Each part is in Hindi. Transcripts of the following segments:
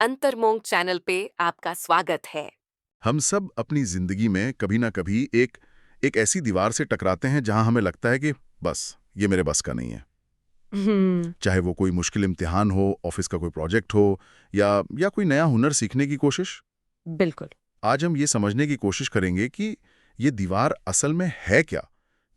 अंतर्मोंग चैनल पे आपका स्वागत है। हम सब अपनी जिंदगी में कभी ना कभी एक ऐसी दीवार से टकराते हैं जहां हमें लगता है कि बस ये मेरे बस का नहीं है। चाहे वो कोई मुश्किल इम्तिहान हो, ऑफिस का कोई प्रोजेक्ट हो या कोई नया हुनर सीखने की कोशिश। बिल्कुल। आज हम ये समझने की कोशिश करेंगे कि ये दीवार असल में है क्या।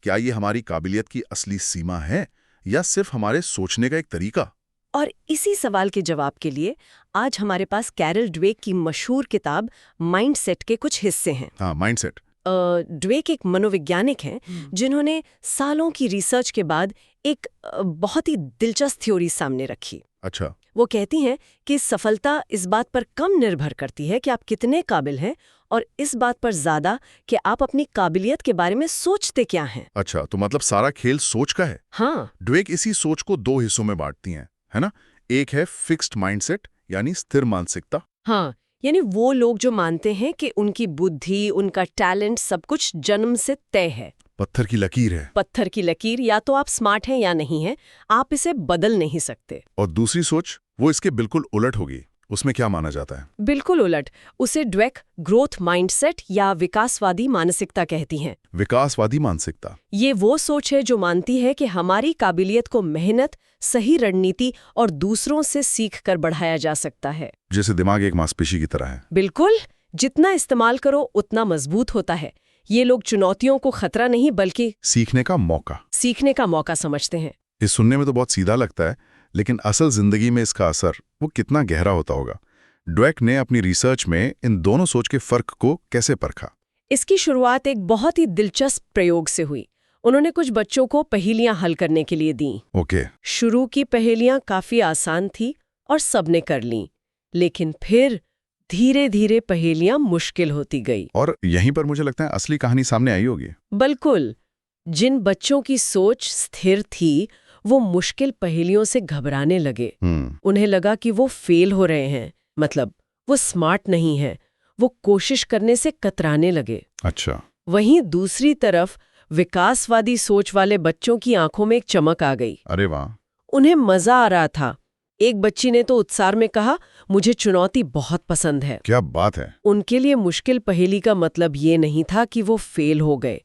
क्या ये हमारी काबिलियत की असली सीमा है या सिर्फ हमारे सोचने का एक तरीका। और इसी सवाल के जवाब के लिए आज हमारे पास कैरल ड्वेक की मशहूर किताब माइंडसेट के कुछ हिस्से हैं। हाँ, माइंडसेट। ड्वेक एक मनोवैज्ञानिक हैं जिन्होंने सालों की रिसर्च के बाद एक बहुत ही दिलचस्प थ्योरी सामने रखी। अच्छा। वो कहती हैं कि सफलता इस बात पर कम निर्भर करती है कि आप कितने काबिल हैं और इस बात पर ज्यादा कि आप अपनी काबिलियत के बारे में सोचते क्या हैं। अच्छा, तो मतलब सारा खेल सोच का है। हाँ। ड्वेक इसी सोच को दो हिस्सों में बांटती हैं, है ना। एक है फिक्स्ड माइंडसेट यानी स्थिर मानसिकता। हाँ, यानी वो लोग जो मानते हैं कि उनकी बुद्धि, उनका टैलेंट सब कुछ जन्म से तय है। पत्थर की लकीर है। पत्थर की लकीर, या तो आप स्मार्ट हैं या नहीं हैं, आप इसे बदल नहीं सकते। और दूसरी सोच वो इसके बिल्कुल उलट होगी। उसमें क्या माना जाता है? बिल्कुल उलट। उसे ड्वेक ग्रोथ माइंडसेट या विकासवादी मानसिकता कहती हैं। विकासवादी मानसिकता। ये वो सोच है जो मानती है कि हमारी काबिलियत को मेहनत, सही रणनीति और दूसरों से सीख कर बढ़ाया जा सकता है। जैसे दिमाग एक मांसपेशी की तरह है। बिल्कुल, जितना इस्तेमाल करो उतना मजबूत होता है। ये लोग चुनौतियों को खतरा नहीं बल्कि सीखने का मौका समझते हैं। ये सुनने में तो बहुत सीधा लगता है, लेकिन असल जिंदगी में इसका असर वो कितना गहरा होता होगा। ड्वेक ने अपनी रिसर्च में इन दोनों सोच के फर्क को कैसे परखा? इसकी शुरुआत एक बहुत ही दिलचस्प प्रयोग से हुई। उन्होंने कुछ बच्चों को पहेलियां हल करने के लिए दी। ओके। शुरू की पहेलियां काफी आसान थी और सबने कर लीं, लेकिन फिर धीरे धीरे पहेलियां मुश्किल होती गई। और यहीं पर मुझे लगता है असली कहानी सामने आई होगी। बिल्कुल। जिन बच्चों की सोच स्थिर थी वो मुश्किल पहेलियों से घबराने लगे। उन्हें लगा कि वो फेल हो रहे हैं, मतलब वो स्मार्ट नहीं है। वो कोशिश करने से कतराने लगे। अच्छा। वहीं दूसरी तरफ विकासवादी सोच वाले बच्चों की आंखों में एक चमक आ गई। अरे वाह! उन्हें मजा आ रहा था। एक बच्ची ने तो उत्साह में कहा, मुझे चुनौती बहुत पसंद है। क्या बात है! उनके लिए मुश्किल पहेली का मतलब ये नहीं था कि वो फेल हो गए,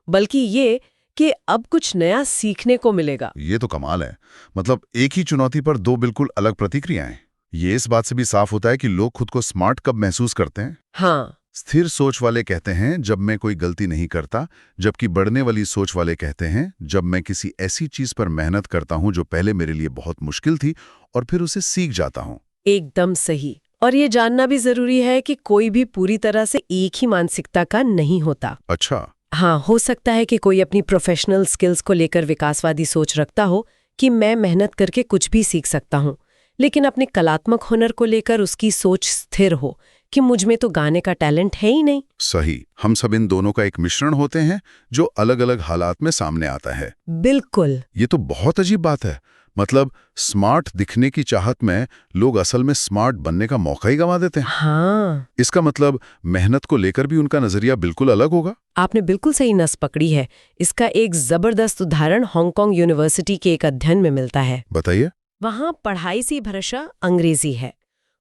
बल्कि ये कि अब कुछ नया सीखने को मिलेगा। ये तो कमाल है। मतलब एक ही चुनौती पर दो बिल्कुल अलग प्रतिक्रियाएं। ये इस बात से भी साफ होता है कि लोग खुद को स्मार्ट कब महसूस करते हैं। हाँ। स्थिर सोच वाले कहते हैं जब मैं कोई गलती नहीं करता, जबकि बढ़ने वाली सोच वाले कहते हैं जब मैं किसी ऐसी चीज पर मेहनत करता हूं जो पहले मेरे लिए बहुत मुश्किल थी और फिर उसे सीख जाता हूं। एकदम सही। और ये जानना भी जरूरी है कि कोई भी पूरी तरह से एक ही मानसिकता का नहीं होता। अच्छा। हाँ, हो सकता है कि कोई अपनी प्रोफेशनल स्किल्स को लेकर विकासवादी सोच रखता हो कि मैं मेहनत करके कुछ भी सीख सकता हूँ, लेकिन अपने कलात्मक हुनर को लेकर उसकी सोच स्थिर हो कि मुझ में तो गाने का टैलेंट है ही नहीं। सही। हम सब इन दोनों का एक मिश्रण होते हैं जो अलग अलग हालात में सामने आता है। बिल्कुल। ये तो बहुत अजीब बात है। मतलब स्मार्ट दिखने की चाहत में लोग असल में स्मार्ट बनने का मौका ही गंवा देते हैं। हाँ। इसका मतलब मेहनत को लेकर भी उनका नजरिया बिल्कुल अलग होगा। आपने बिल्कुल सही नस पकड़ी है। इसका एक जबरदस्त उदाहरण हांगकांग यूनिवर्सिटी के एक अध्ययन में मिलता है। बताइए। वहाँ पढ़ाई सी भाषा अंग्रेजी है।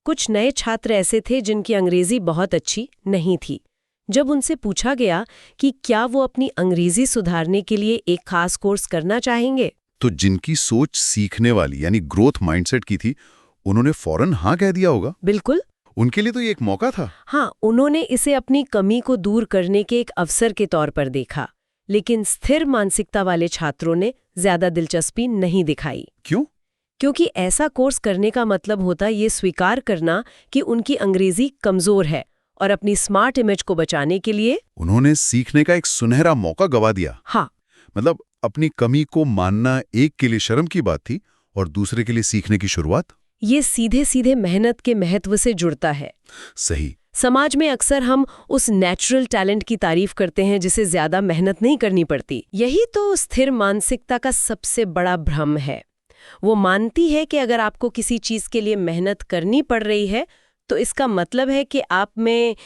कुछ नए छात्र ऐसे थे जिनकी अंग्रेजी बहुत अच्छी नहीं थी। जब उनसे पूछा गया कि क्या वो अपनी अंग्रेजी सुधारने के लिए एक खास कोर्स करना चाहेंगे, तो जिनकी सोच सीखने वाली यानी ग्रोथ माइंडसेट की थी, उन्होंने फौरन हाँ कह दिया होगा। बिल्कुल। उनके लिए तो ये एक मौका था। हाँ, उन्होंने इसे अपनी कमी को दूर करने के एक अवसर के तौर पर देखा। लेकिन स्थिर मानसिकता वाले छात्रों ने ज्यादा दिलचस्पी नहीं दिखाई। क्यों? क्योंकि ऐसा कोर्स करने का मतलब होता ये स्वीकार करना कि उनकी अंग्रेजी कमजोर है और अपनी स्मार्ट इमेज को बचाने के लिए उन्होंने सीखने का एक सुनहरा मौका गवा दिया। हाँ। मतलब अपनी कमी को मानना एक के लिए शर्म की बात थी और दूसरे के लिए सीखने की शुरुआत। ये सीधे सीधे मेहनत के महत्व से जुड़ता है। सही। समाज में अक्सर हम उस नेचुरल टैलेंट की तारीफ करते हैं जिसे ज्यादा मेहनत नहीं करनी पड़ती। यही तो स्थिर मानसिकता का सबसे बड़ा भ्रम है। वो मानती है कि अगर आपको किसी चीज के लिए मेहनत करनी पड़ रही है तो इसका मतलब है कि आप में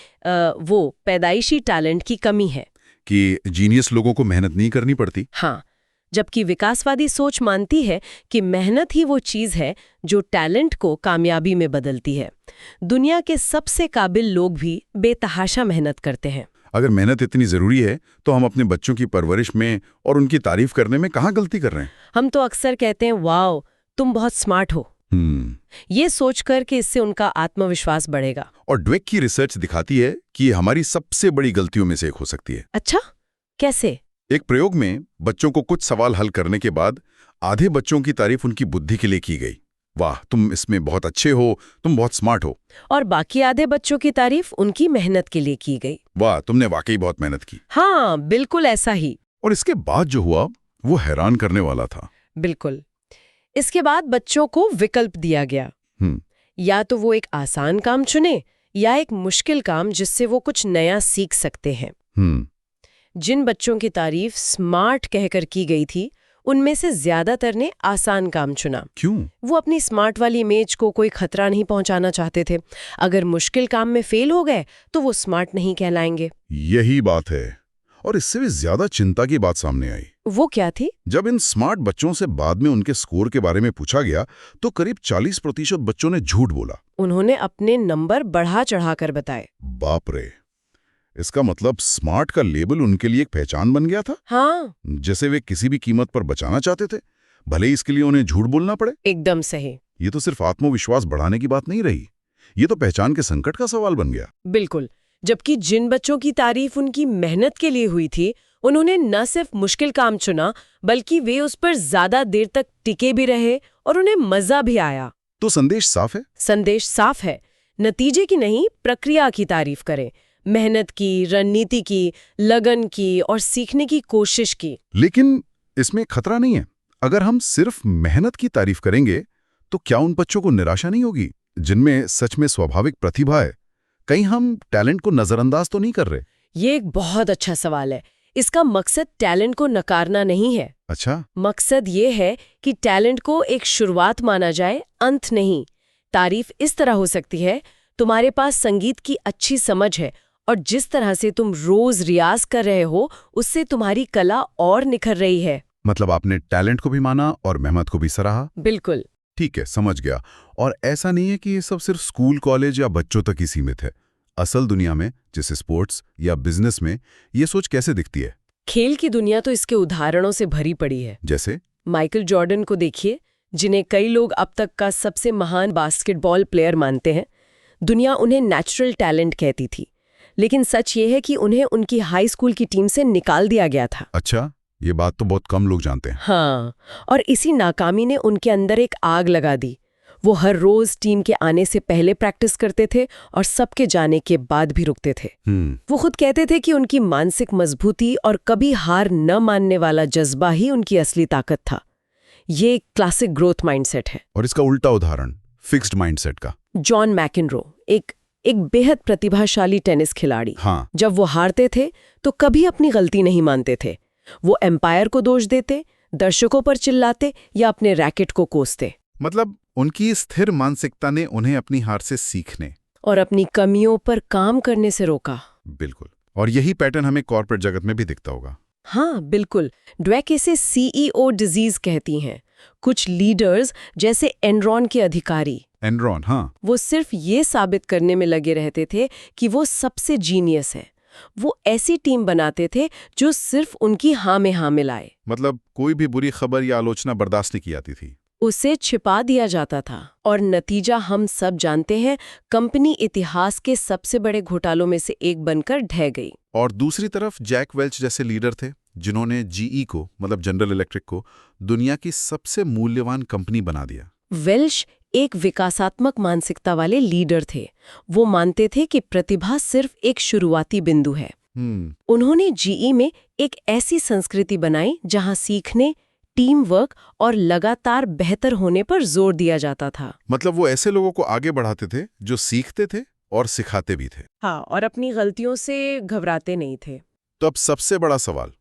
वो पैदाइशी टैलेंट की कमी है, कि जीनियस लोगों को मेहनत नहीं करनी पड़ती। हाँ, जबकि विकासवादी सोच मानती है कि मेहनत ही वो चीज है जो टैलेंट को कामयाबी में बदलती है। दुनिया के सबसे काबिल लोग भी बेतहाशा मेहनत करते हैं। अगर मेहनत इतनी जरूरी है तो हम अपने बच्चों की परवरिश में और उनकी तारीफ करने में कहाँ गलती कर रहे हैं? हम तो अक्सर कहते हैं वाओ तुम बहुत स्मार्ट हो, ये सोचकर कि इससे उनका आत्मविश्वास बढ़ेगा। और ड्वेक की रिसर्च दिखाती है कि ये हमारी सबसे बड़ी गलतियों में से एक हो सकती है। अच्छा, कैसे? एक प्रयोग में बच्चों को कुछ सवाल हल करने के बाद आधे बच्चों की तारीफ उनकी बुद्धि के लिए की गई। वाह, तुम इसमें बहुत अच्छे हो, तुम बहुत स्मार्ट हो। और बाकी आधे बच्चों की तारीफ उनकी मेहनत के लिए की गई। वाह, तुमने वाकई बहुत मेहनत की। हाँ, बिल्कुल ऐसा ही। और इसके बाद जो हुआ वो हैरान करने वाला था। बिल्कुल। इसके बाद बच्चों को विकल्प दिया गया। या तो वो एक आसान काम चुने या एक मुश्किल काम जिससे वो कुछ नया सीख सकते हैं। जिन बच्चों की तारीफ स्मार्ट कहकर की गई थी उनमें से ज्यादातर ने आसान काम चुना। क्यों? वो अपनी स्मार्ट वाली इमेज को कोई खतरा नहीं पहुंचाना चाहते थे। अगर मुश्किल काम में फेल हो गए तो वो स्मार्ट नहीं कहलाएंगे। यही बात है। और इससे भी ज्यादा चिंता की बात सामने आई। वो क्या थी? जब इन स्मार्ट बच्चों से बाद में उनके स्कोर के बारे में पूछा गया तो करीब 40% बच्चों ने झूठ बोला। उन्होंने अपने नंबर बढ़ा चढ़ाकर बताए। बाप रे, इसका मतलब स्मार्ट का लेबल उनके लिए एक पहचान बन गया था। हाँ, जैसे वे किसी भी कीमत पर बचाना चाहते थे, भले ही इसके लिए उन्हें झूठ बोलना पड़े। एकदम सही। ये तो सिर्फ आत्मविश्वास बढ़ाने की बात नहीं रही, ये तो पहचान के संकट का सवाल बन गया। बिल्कुल। जबकि जिन बच्चों की तारीफ उनकी मेहनत के लिए हुई थी उन्होंने न सिर्फ मुश्किल काम चुना बल्कि वे उस पर ज्यादा देर तक टिके भी रहे और उन्हें मजा भी आया। तो संदेश साफ है? संदेश साफ है। नतीजे की नहीं, प्रक्रिया की तारीफ करें। मेहनत की, रणनीति की, लगन की और सीखने की कोशिश की। लेकिन इसमें खतरा नहीं है? अगर हम सिर्फ मेहनत की तारीफ करेंगे तो क्या उन बच्चों को निराशा नहीं होगी जिनमें सच में स्वाभाविक प्रतिभा है? कहीं हम टैलेंट को नजरअंदाज तो नहीं कर रहे? ये एक बहुत अच्छा सवाल है। इसका मकसद टैलेंट को नकारना नहीं है। अच्छा। मकसद ये है कि टैलेंट को एक शुरुआत माना जाए, अंत नहीं। तारीफ इस तरह हो सकती है, तुम्हारे पास संगीत की अच्छी समझ है और जिस तरह से तुम रोज रियाज कर रहे हो उससे तुम्हारी कला और निखर रही है। मतलब आपने टैलेंट को भी माना और मेहनत को भी सराहा। बिल्कुल। ठीक है, समझ गया। और ऐसा नहीं है कि ये सब सिर्फ स्कूल, कॉलेज या बच्चों तक ही सीमित है। असल दुनिया में, जैसे स्पोर्ट्स या बिजनेस में, ये सोच कैसे दिखती है? खेल की दुनिया तो इसके उदाहरणों से भरी पड़ी है। जैसे माइकल जॉर्डन को देखिए, जिन्हें कई लोग अब तक का सबसे महान बास्केटबॉल प्लेयर मानते हैं। दुनिया उन्हें नेचुरल टैलेंट कहती थी, लेकिन सच ये है कि उन्हें उनकी हाई स्कूल की टीम से निकाल दिया गया था। अच्छा, ये बात तो बहुत कम लोग जानते हैं। हाँ, और इसी नाकामी ने उनके अंदर एक आग लगा दी। वो हर रोज टीम के आने से पहले प्रैक्टिस करते थे और सबके जाने के बाद भी रुकते थे। वो खुद कहते थे कि उनकी मानसिक मजबूती और कभी हार न मानने वाला जज्बा ही उनकी असली ताकत था। ये क्लासिक ग्रोथ माइंडसेट है। और इसका उल्टा उदाहरण फिक्स्ड माइंडसेट का? जॉन मैकेनरो, एक बेहद प्रतिभाशाली टेनिस खिलाड़ी। हाँ। जब वो हारते थे तो कभी अपनी गलती नहीं मानते थे। वो एम्पायर को दोष देते, दर्शकों पर चिल्लाते या अपने रैकेट को कोसते। मतलब उनकी स्थिर मानसिकता ने उन्हें अपनी हार से सीखने और अपनी कमियों पर काम करने से रोका। बिल्कुल। और यही पैटर्न हमें कॉर्पोरेट जगत में भी दिखता होगा। हाँ, बिल्कुल। ड्वेक इसे सीईओ डिजीज कहती हैं। कुछ लीडर्स, जैसे एनरॉन के अधिकारी, एनरॉन, हाँ, वो सिर्फ ये साबित करने में लगे रहते थे कि वो सबसे जीनियस है। वो ऐसी टीम बनाते थे जो सिर्फ उनकी हाँ में हाँ मिलाए। मतलब कोई भी बुरी खबर या आलोचना बर्दाश्त नहीं की जाती थी, उसे छिपा दिया जाता था। और नतीजा हम सब जानते हैं, कंपनी इतिहास के सबसे बड़े घोटालों में से एक बनकर ढह गई। और दूसरी तरफ जैक वेल्च जैसे लीडर थे जिन्होंने जीई को, मतलब जनरल इलेक्ट्रिक को, दुनिया की सबसे मूल्यवान कंपनी बना दिया। वेल्च एक विकासात्मक मानसिकता वाले लीडर थे। वो मानते थे कि प्रतिभा सिर्फ एक शुरुआती बिंदु है। उन्होंने जीई में एक ऐसी संस्कृति बनाई जहां सीखने, टीम वर्क और लगातार बेहतर होने पर जोर दिया जाता था। मतलब वो ऐसे लोगों को आगे बढ़ाते थे जो सीखते थे और सिखाते भी थे। हाँ, और अपनी गलतियों से घबराते नहीं थे। तो अब सबसे बड़ा सवाल,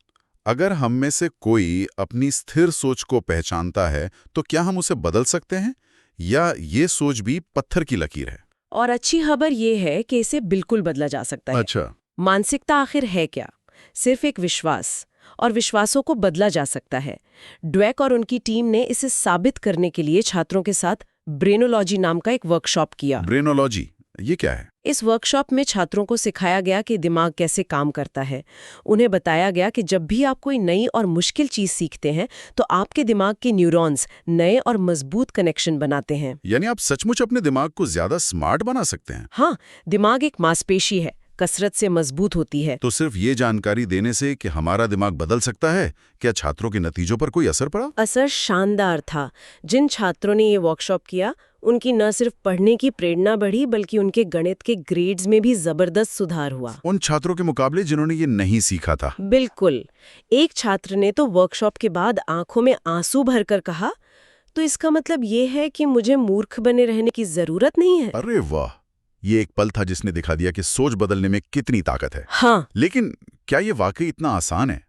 अगर हम में से कोई अपनी स्थिर सोच को पहचानता है तो क्या हम उसे बदल सकते हैं, या ये सोच भी पत्थर की लकीर है? और अच्छी खबर ये है कि इसे बिल्कुल बदला जा सकता है। अच्छा। मानसिकता आखिर है क्या? सिर्फ एक विश्वास, और विश्वासों को बदला जा सकता है। ड्वेक और उनकी टीम ने इसे साबित करने के लिए छात्रों के साथ ब्रेनोलॉजी नाम का एक वर्कशॉप किया। ब्रेनोलॉजी, ये क्या है? इस वर्कशॉप में छात्रों को सिखाया गया कि दिमाग कैसे काम करता है। उन्हें बताया गया कि जब भी आप कोई नई और मुश्किल चीज सीखते हैं तो आपके दिमाग के न्यूरॉन्स नए और मजबूत कनेक्शन बनाते हैं। यानी आप सचमुच अपने दिमाग को ज्यादा स्मार्ट बना सकते हैं। हाँ, दिमाग एक मांसपेशी है, कसरत से मजबूत होती है। तो सिर्फ ये जानकारी देने से कि हमारा दिमाग बदल सकता है, क्या छात्रों के नतीजों पर कोई असर पड़ा? असर शानदार था। जिन छात्रों ने ये वर्कशॉप किया उनकी न सिर्फ पढ़ने की प्रेरणा बढ़ी बल्कि उनके गणित के ग्रेड्स में भी जबरदस्त सुधार हुआ। उन छात्रों के मुकाबले जिन्होंने ये नहीं सीखा था। बिल्कुल। एक छात्र ने तो वर्कशॉप के बाद आंखों में आंसू भरकर कहा, तो इसका मतलब ये है कि मुझे मूर्ख बने रहने की जरूरत नहीं है। अरे वाह, ये एक पल था जिसने दिखा दिया कि सोच बदलने में कितनी ताकत है। हाँ, लेकिन क्या ये वाकई इतना आसान है?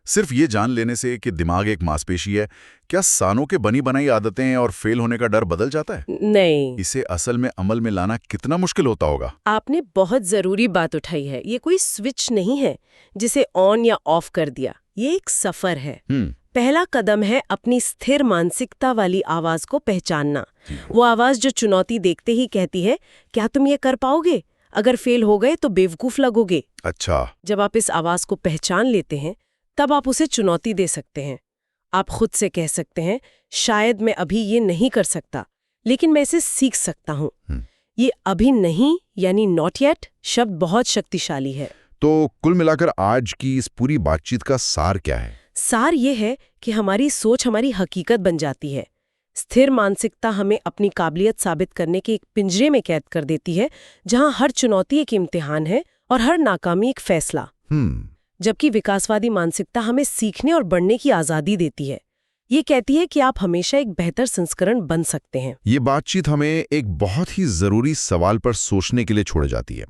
सिर्फ ये जान लेने से कि दिमाग एक मांसपेशी है, क्या सालों के बनी बनाई आदतें और फेल होने का डर बदल जाता है? नहीं। इसे असल में अमल में लाना कितना मुश्किल होता होगा? आपने बहुत जरूरी बात उठाई है। ये कोई स्विच नहीं है जिसे ऑन या ऑफ कर दिया। ये एक सफर है। पहला कदम है अपनी स्थिर मानसिकता वाली आवाज को पहचानना। वो आवाज जो चुनौती देखते ही कहती है, क्या तुम ये कर पाओगे? अगर फेल हो गए तो बेवकूफ लगोगे। अच्छा। जब आप इस आवाज को पहचान लेते हैं तब आप उसे चुनौती दे सकते हैं। आप खुद से कह सकते हैं, शायद मैं अभी ये नहीं कर सकता, लेकिन मैं इसे सीख सकता हूँ। ये अभी नहीं यानी नॉट येट शब्द बहुत शक्तिशाली है। तो कुल मिलाकर आज की इस पूरी बातचीत का सार क्या है? सार ये है कि हमारी सोच हमारी हकीकत बन जाती है। स्थिर मानसिकता हमें अपनी काबिलियत साबित करने के एक पिंजरे में कैद कर देती है, जहां हर चुनौती एक इम्तिहान है और हर नाकामी एक फैसला। जबकि विकासवादी मानसिकता हमें सीखने और बढ़ने की आजादी देती है। ये कहती है कि आप हमेशा एक बेहतर संस्करण बन सकते हैं। ये बातचीत हमें एक बहुत ही जरूरी सवाल पर सोचने के लिए छोड़ जाती है।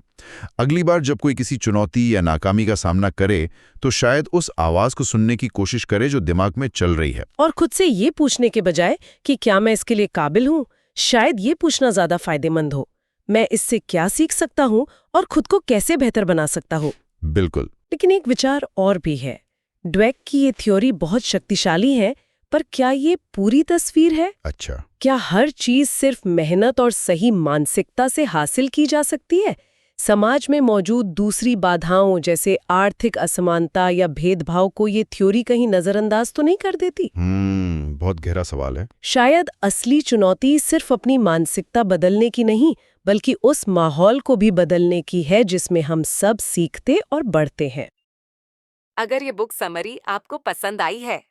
अगली बार जब कोई किसी चुनौती या नाकामी का सामना करे तो शायद उस आवाज को सुनने की कोशिश करे जो दिमाग में चल रही है, और खुद से ये पूछने के बजाय कि क्या मैं इसके लिए काबिल हूँ, शायद ये पूछना ज्यादा फायदेमंद हो। मैं इससे क्या सीख सकता हूँ और खुद को कैसे बेहतर बना सकता हूँ। बिल्कुल। लेकिन एक विचार और भी है। ड्वेक की ये थ्योरी बहुत शक्तिशाली है, पर क्या ये पूरी तस्वीर है? अच्छा। क्या हर चीज सिर्फ मेहनत और सही मानसिकता से हासिल की जा सकती है? समाज में मौजूद दूसरी बाधाओं जैसे आर्थिक असमानता या भेदभाव को ये थ्योरी कहीं नजरअंदाज तो नहीं कर देती? बहुत गहरा सवाल है। शायद असली चुनौती सिर्फ अपनी मानसिकता बदलने की नहीं, बल्कि उस माहौल को भी बदलने की है जिसमें हम सब सीखते और बढ़ते हैं। अगर ये बुक समरी आपको पसंद आई है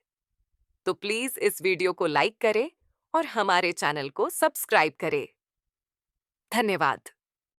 तो प्लीज इस वीडियो को लाइक करें और हमारे चैनल को सब्सक्राइब करें। धन्यवाद।